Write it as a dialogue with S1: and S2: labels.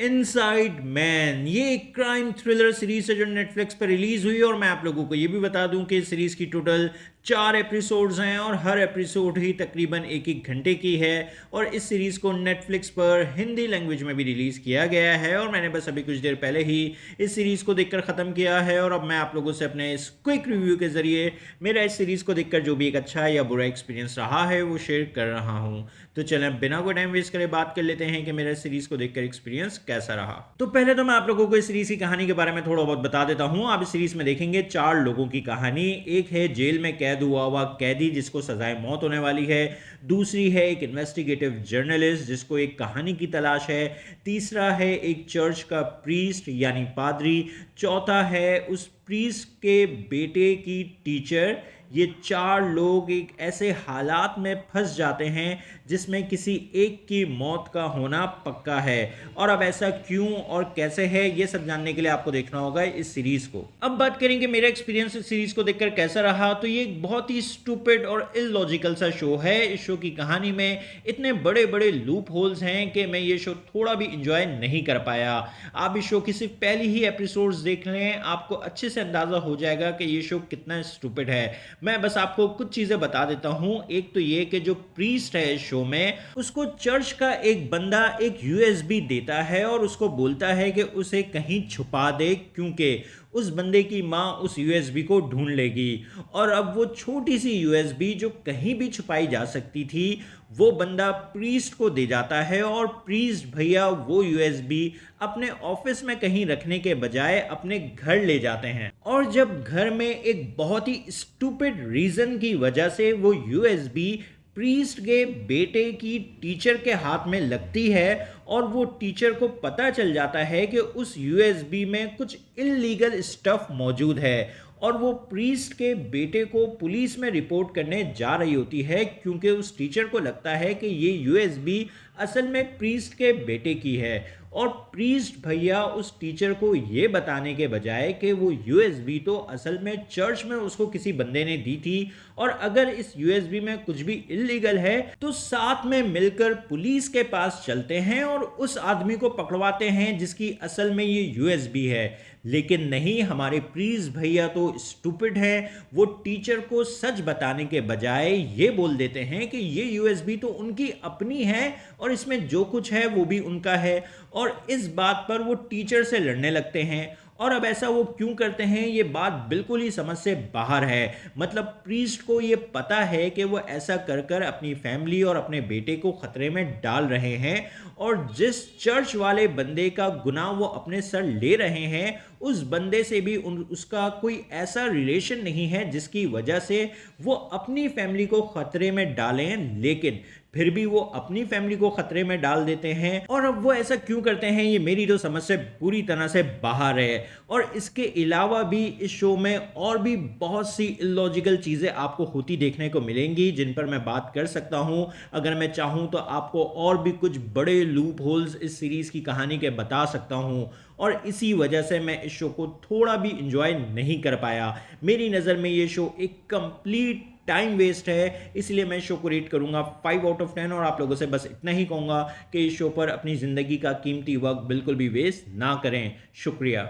S1: Inside man ये एक crime thriller series है जो नेटफ्लिक्स पर रिलीज हुई। और मैं आप लोगों को ये भी बता दूं कि इस सीरीज की टोटल 4 एपिसोड्स हैं और हर एपिसोड ही तकरीबन 1-1 घंटे की है। और इस सीरीज को नेटफ्लिक्स पर हिंदी लैंग्वेज में भी रिलीज किया गया है और मैंने बस अभी कुछ देर पहले ही इस सीरीज को देखकर ख़त्म किया है। और अब मैं आप लोगों से अपने इस क्विक रिव्यू के जरिए मेरा इस सीरीज को देखकर जो भी एक अच्छा या बुरा एक्सपीरियंस रहा है वो शेयर कर रहा हूँ। तो चलें बिना कोई टाइम वेस्ट करे बात कर लेते हैं कि मेरा इस सीरीज को देखकर एक्सपीरियंस कैसा रहा। तो पहले तो मैं आप लोगों को इस सीरीज की कहानी के बारे में थोड़ा बहुत बता देता हूं। आप इस सीरीज में देखेंगे 4 लोगों की कहानी। एक है जेल में कैद हुआ कैदी जिसको सजाए मौत होने वाली है। दूसरी है एक इन्वेस्टिगेटिव जर्नलिस्ट जिसको एक कहानी की तलाश है। तीसरा है एक चर्च का प्रीस्ट यानी पादरी। चौथा है उस प्रीस्ट के बेटे की टीचर। ये 4 लोग एक ऐसे हालात में फंस जाते हैं जिसमें किसी एक की मौत का होना पक्का है। और अब ऐसा क्यों और कैसे है ये सब जानने के लिए आपको देखना होगा इस सीरीज को। अब बात करेंगे मेरा एक्सपीरियंस इस सीरीज को देखकर कैसा रहा। तो ये एक बहुत ही स्टूपिड और इलॉजिकल सा शो है। इस शो की कहानी में इतने बड़े बड़े लूप होल्स हैं कि मैं ये शो थोड़ा भी इंजॉय नहीं कर पाया। आप इस शो की सिर्फ पहली ही एपिसोड्स देख लें, आपको अच्छे से अंदाजा हो जाएगा कि ये शो कितना स्टूपिड है। मैं बस आपको कुछ चीजें बता देता हूं। एक तो ये कि जो प्रीस्ट है इस शो में, उसको चर्च का एक बंदा एक यूएसबी देता है और उसको बोलता है कि उसे कहीं छुपा दे क्योंकि उस बंदे की माँ उस यूएसबी को ढूंढ लेगी। और अब वो छोटी सी यूएसबी जो कहीं भी छुपाई जा सकती थी वो बंदा प्रीस्ट को दे जाता है और प्रीस्ट भैया वो यूएसबी अपने ऑफिस में कहीं रखने के बजाय अपने घर ले जाते हैं। और जब घर में एक बहुत ही स्टूपिड रीजन की वजह से वो यूएसबी प्रीस्ट के बेटे की टीचर के हाथ में लगती है और वो टीचर को पता चल जाता है कि उस यूएसबी में कुछ इलीगल स्टफ मौजूद है और वो प्रीस्ट के बेटे को पुलिस में रिपोर्ट करने जा रही होती है क्योंकि उस टीचर को लगता है कि ये यूएसबी असल में प्रीस्ट के बेटे की है। और प्रीस्ट भैया उस टीचर को ये बताने के बजाय कि वो यूएसबी तो असल में चर्च में उसको किसी बंदे ने दी थी और अगर इस यूएसबी में कुछ भी इलीगल है तो साथ में मिलकर पुलिस के पास चलते हैं और उस आदमी को पकड़वाते हैं जिसकी असल में ये यूएसबी है। लेकिन नहीं, हमारे प्रीस्ट भैया तो स्टूपिड हैं। वो टीचर को सच बताने के बजाय ये बोल देते हैं कि ये यूएसबी तो उनकी अपनी है और इसमें जो कुछ है वो भी उनका है। और इस बात पर वो टीचर से लड़ने लगते हैं। और अब ऐसा वो क्यों करते हैं ये बात बिल्कुल ही समझ से बाहर है। मतलब प्रीस्ट को ये पता है कि वो ऐसा कर कर अपनी फैमिली और अपने बेटे को खतरे में डाल रहे हैं और जिस चर्च वाले बंदे का गुनाह वो अपने सर ले रहे हैं उस बंदे से भी उसका कोई ऐसा रिलेशन नहीं है जिसकी वजह से वो अपनी फैमिली को खतरे में डालें। लेकिन फिर भी वो अपनी फैमिली को खतरे में डाल देते हैं। और अब वो ऐसा क्यों करते हैं ये मेरी तो समझ से पूरी तरह से बाहर है। और इसके अलावा भी इस शो में और भी बहुत सी इलॉजिकल चीज़ें आपको होती देखने को मिलेंगी जिन पर मैं बात कर सकता हूं। अगर मैं चाहूं तो आपको और भी कुछ बड़े लूप होल्स इस सीरीज़ की कहानी के बता सकता हूं और इसी वजह से मैं इस शो को थोड़ा भी इंजॉय नहीं कर पाया। मेरी नज़र में ये शो एक कंप्लीट टाइम वेस्ट है, इसलिए मैं शो को रेट करूंगा 5 आउट ऑफ 10 और आप लोगों से बस इतना ही कहूंगा कि इस शो पर अपनी ज़िंदगी का कीमती वक्त बिल्कुल भी वेस्ट ना करें। शुक्रिया।